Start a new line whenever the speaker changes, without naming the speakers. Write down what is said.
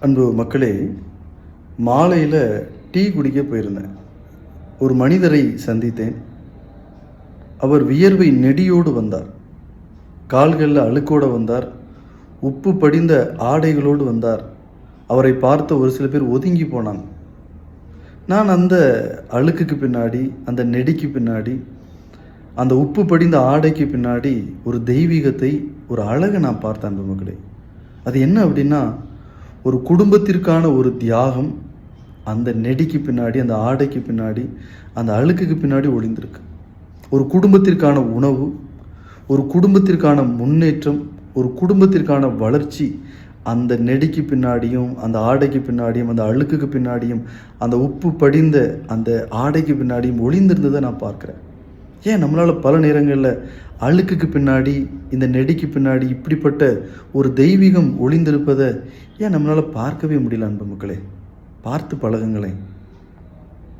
அன்பு மக்களே, மாலையில் டீ குடிக்க போயிருந்தேன். ஒரு மனிதரை சந்தித்தேன். அவர் வியர்வை நெடியோடு வந்தார். கால்களில் அழுக்கோடு வந்தார். உப்பு படிந்த ஆடைகளோடு வந்தார். அவரை பார்த்த ஒரு சில பேர் ஒதுங்கி போனாங்க. நான் அந்த அழுக்குக்கு பின்னாடி, அந்த நெடிக்கு பின்னாடி, அந்த உப்பு படிந்த ஆடைக்கு பின்னாடி ஒரு தெய்வீகத்தை, ஒரு அழகை நான் பார்த்தேன் அன்பு மக்களே. அது என்ன அப்படின்னா, ஒரு குடும்பத்திற்கான ஒரு தியாகம் அந்த நெடிக்கு பின்னாடி, அந்த ஆடைக்கு பின்னாடி, அந்த அழுக்குக்கு பின்னாடி ஒளிந்திருக்கு. ஒரு குடும்பத்திற்கான உணவு, ஒரு குடும்பத்திற்கான முன்னேற்றம், ஒரு குடும்பத்திற்கான வளர்ச்சி அந்த நெடிக்கு பின்னாடியும், அந்த ஆடைக்கு பின்னாடியும், அந்த அழுக்குக்கு பின்னாடியும், அந்த உப்பு படிந்த அந்த ஆடைக்கு பின்னாடியும் ஒளிந்திருந்ததை நான் பார்க்குறேன். ஏன் நம்மளால் பல நேரங்களில் அழுக்குக்கு பின்னாடி, இந்த நெடிக்கு பின்னாடி இப்படிப்பட்ட ஒரு தெய்வீகம் ஒளிந்திருப்பதை ஏன் நம்மளால் பார்க்கவே முடியல அன்பு மக்களே? பார்த்து பழகுங்களேன்.